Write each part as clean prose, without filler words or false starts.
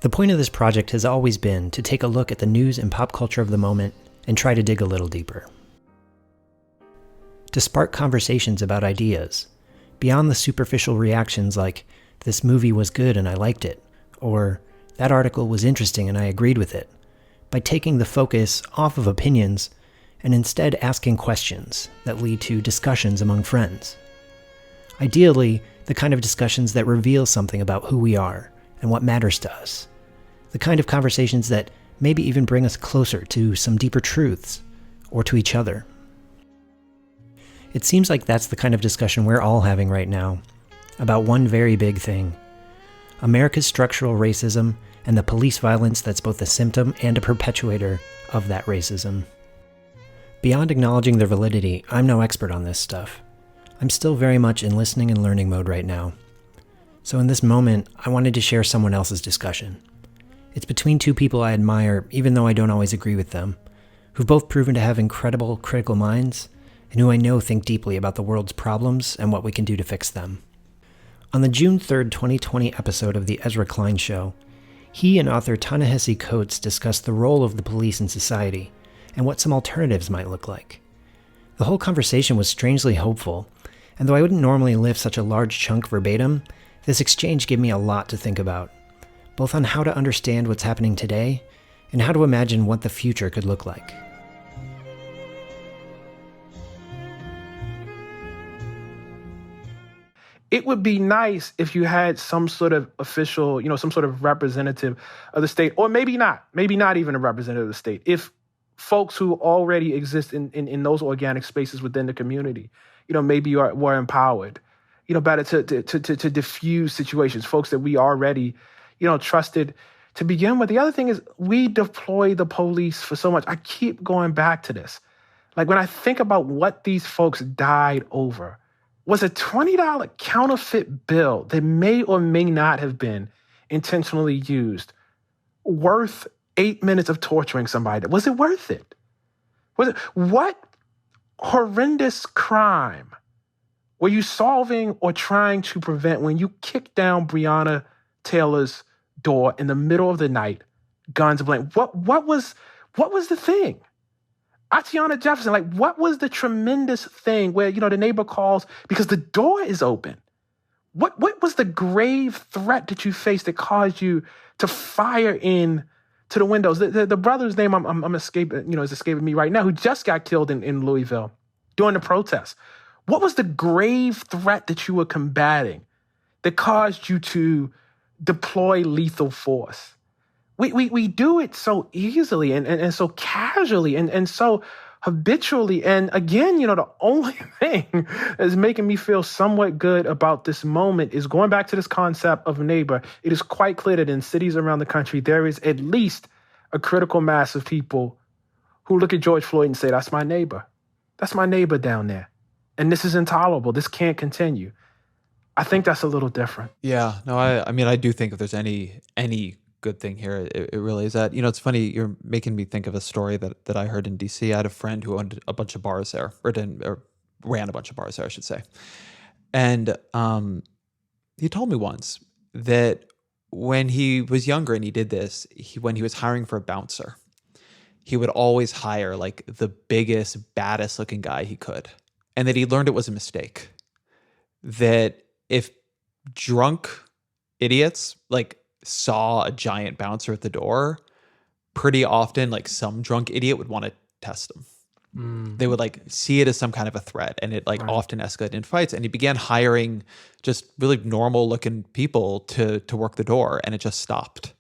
The point of this project has always been to take a look at the news and pop culture of the moment and try to dig a little deeper. To spark conversations about ideas, beyond the superficial reactions like, "This movie was good and I liked it," or "That article was interesting and I agreed with it," by taking the focus off of opinions and instead asking questions that lead to discussions among friends. Ideally, the kind of discussions that reveal something about who we are and what matters to us. The kind of conversations that maybe even bring us closer to some deeper truths or to each other. It seems like that's the kind of discussion we're all having right now, about one very big thing: America's structural racism and the police violence that's both a symptom and a perpetuator of that racism. Beyond acknowledging their validity, I'm no expert on this stuff. I'm still very much in listening and learning mode right now. So in this moment, I wanted to share someone else's discussion. It's between two people I admire, even though I don't always agree with them, who've both proven to have incredible critical minds, and who I know think deeply about the world's problems and what we can do to fix them. On the June 3rd, 2020 episode of The Ezra Klein Show, he and author Ta-Nehisi Coates discussed the role of the police in society and what some alternatives might look like. The whole conversation was strangely hopeful, and though I wouldn't normally lift such a large chunk verbatim, this exchange gave me a lot to think about, both on how to understand what's happening today and how to imagine what the future could look like. It would be nice if you had some sort of official, some sort of representative of the state, or maybe not even a representative of the state. If folks who already exist in those organic spaces within the community, maybe were empowered, better to diffuse situations, folks that we already, trusted to begin with. The other thing is we deploy the police for so much. I keep going back to this. Like when I think about what these folks died over, was a $20 counterfeit bill that may or may not have been intentionally used worth 8 minutes of torturing somebody? Was it worth it? What horrendous crime were you solving or trying to prevent when you kicked down Breonna Taylor's door in the middle of the night, guns blazing? What was the thing? Atiana Jefferson, what was the tremendous thing where, the neighbor calls because the door is open? What was the grave threat that you faced that caused you to fire in to the windows? The brother's name I'm escaping, is escaping me right now, who just got killed in Louisville during the protests. What was the grave threat that you were combating that caused you to deploy lethal force? We do it so easily and so casually and so habitually. And again, the only thing that's making me feel somewhat good about this moment is going back to this concept of neighbor. It is quite clear that in cities around the country, there is at least a critical mass of people who look at George Floyd and say, that's my neighbor. That's my neighbor down there. And this is intolerable. This can't continue. I think that's a little different. Yeah, no, I mean, I do think if there's any good thing here, it really is that, it's funny, you're making me think of a story that I heard in DC. I had a friend who owned a bunch of bars there, or ran a bunch of bars there, I should say. And he told me once that when he was younger and he did this, when he was hiring for a bouncer, he would always hire the biggest, baddest looking guy he could. And that he learned it was a mistake. That if drunk idiots saw a giant bouncer at the door, pretty often some drunk idiot would want to test him. They would see it as some kind of a threat, and it right. Often escalated in fights. And he began hiring just really normal looking people to work the door, and it just stopped.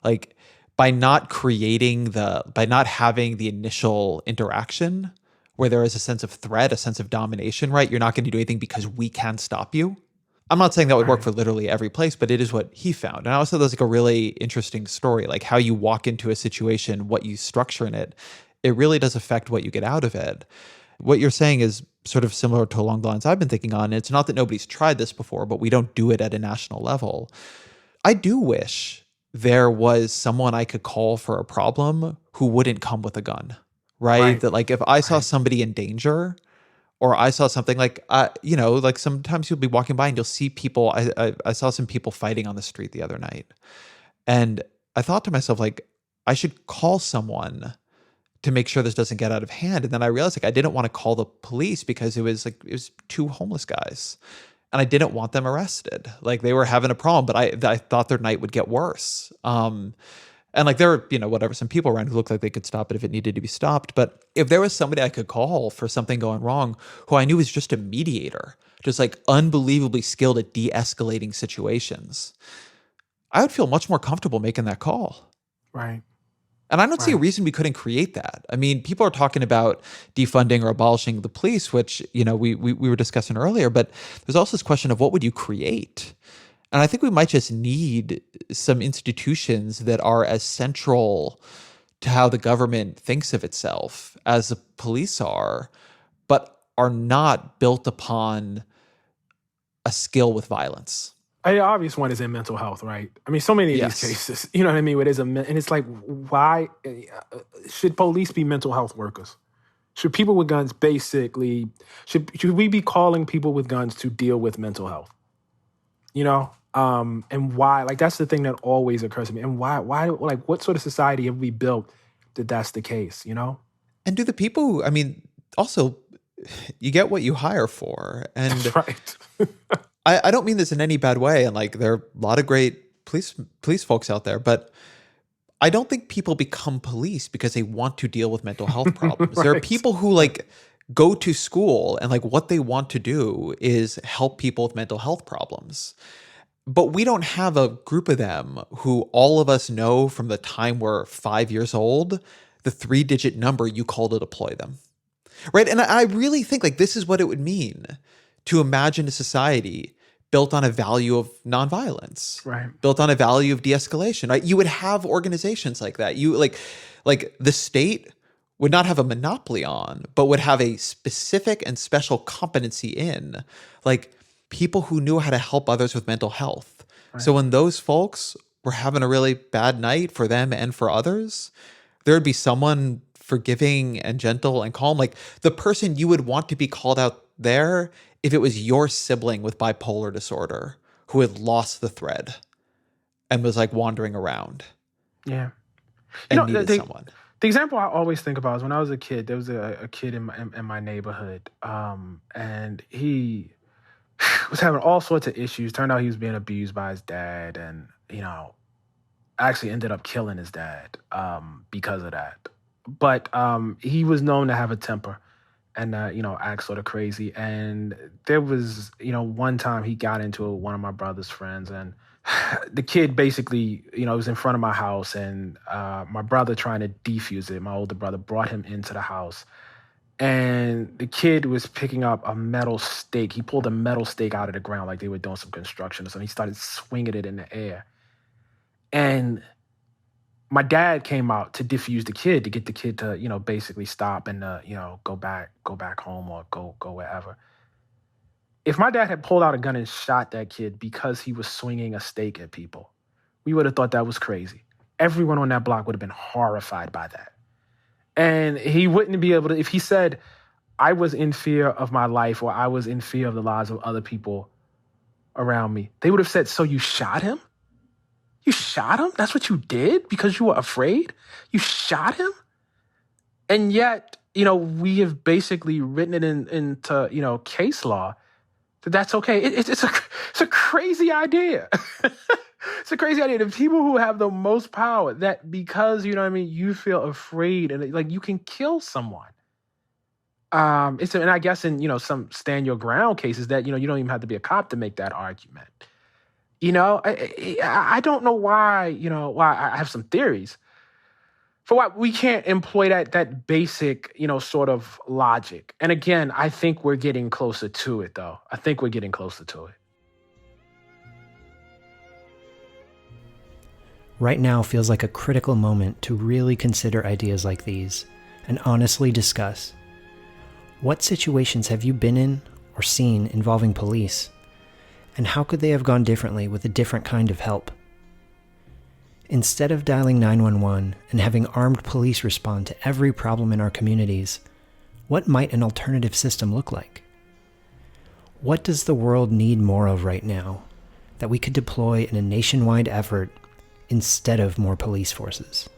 By not having the initial interaction where there is a sense of threat, a sense of domination, right? You're not going to do anything because we can stop you. I'm not saying that would work for literally every place, but it is what he found. And I also thought that's a really interesting story, how you walk into a situation, what you structure in it, it really does affect what you get out of it. What you're saying is sort of similar to along the lines I've been thinking on. It's not that nobody's tried this before, but we don't do it at a national level. I do wish there was someone I could call for a problem who wouldn't come with a gun, right? That if I saw somebody in danger, or I saw something sometimes you'll be walking by and you'll see people. I saw some people fighting on the street the other night. And I thought to myself, like, I should call someone to make sure this doesn't get out of hand. And then I realized, like, I didn't want to call the police because it was two homeless guys, and I didn't want them arrested. Like, they were having a problem, but I thought their night would get worse. And like, there were, whatever, some people around who looked like they could stop it if it needed to be stopped. But if there was somebody I could call for something going wrong, who I knew was just a mediator, just like unbelievably skilled at de-escalating situations, I would feel much more comfortable making that call. Right. And I don't see a reason we couldn't create that. I mean, people are talking about defunding or abolishing the police, which, we were discussing earlier, but there's also this question of what would you create? And I think we might just need some institutions that are as central to how the government thinks of itself as the police are, but are not built upon a skill with violence. The obvious one is in mental health, right? I mean, so many of these cases, you know what I mean? And it's like, why should police be mental health workers? Should people with guns basically, should we be calling people with guns to deal with mental health? And why? Like, that's the thing that always occurs to me. And why, like, what sort of society have we built that that's the case, And do the people, I mean, also, you get what you hire for. And that's right. I don't mean this in any bad way. And like, there are a lot of great police folks out there, but I don't think people become police because they want to deal with mental health problems. There are people who like go to school and like what they want to do is help people with mental health problems. But we don't have a group of them who all of us know from the time we're 5 years old, the 3-digit number you call to deploy them. Right. And I really think like this is what it would mean to imagine a society built on a value of nonviolence, right? Built on a value of de-escalation. Right? You would have organizations like that. You like the state would not have a monopoly on, but would have a specific and special competency in, like, people who knew how to help others with mental health. Right. So when those folks were having a really bad night for them and for others, there would be someone forgiving and gentle and calm, like the person you would want to be called out there if it was your sibling with bipolar disorder who had lost the thread and was like wandering around. Yeah. And needed someone. The example I always think about is when I was a kid, there was a kid in my neighborhood, and he was having all sorts of issues. Turned out he was being abused by his dad, and, actually ended up killing his dad because of that. But he was known to have a temper and, act sort of crazy. And there was, one time he got into one of my brother's friends, and the kid basically, was in front of my house, and my brother, trying to defuse it, my older brother, brought him into the house. And the kid was picking up a metal stake. He pulled a metal stake out of the ground like they were doing some construction or something. He started swinging it in the air. And my dad came out to defuse the kid, to get the kid to, basically stop and, go back home or go wherever. If my dad had pulled out a gun and shot that kid because he was swinging a stake at people, we would have thought that was crazy. Everyone on that block would have been horrified by that. And he wouldn't be able to, if he said, I was in fear of my life or I was in fear of the lives of other people around me, they would have said, so you shot him? You shot him? That's what you did because you were afraid? You shot him? And yet, we have basically written it into, case law that that's okay. It's a crazy idea. It's a crazy idea. The people who have the most power, that because, you feel afraid and like you can kill someone. And I guess in, some stand your ground cases that, you don't even have to be a cop to make that argument. I don't know why, why I have some theories for why we can't employ that basic, sort of logic. And again, I think we're getting closer to it, though. I think we're getting closer to it. Right now feels like a critical moment to really consider ideas like these and honestly discuss. What situations have you been in or seen involving police? And how could they have gone differently with a different kind of help? Instead of dialing 911 and having armed police respond to every problem in our communities, what might an alternative system look like? What does the world need more of right now that we could deploy in a nationwide effort instead of more police forces.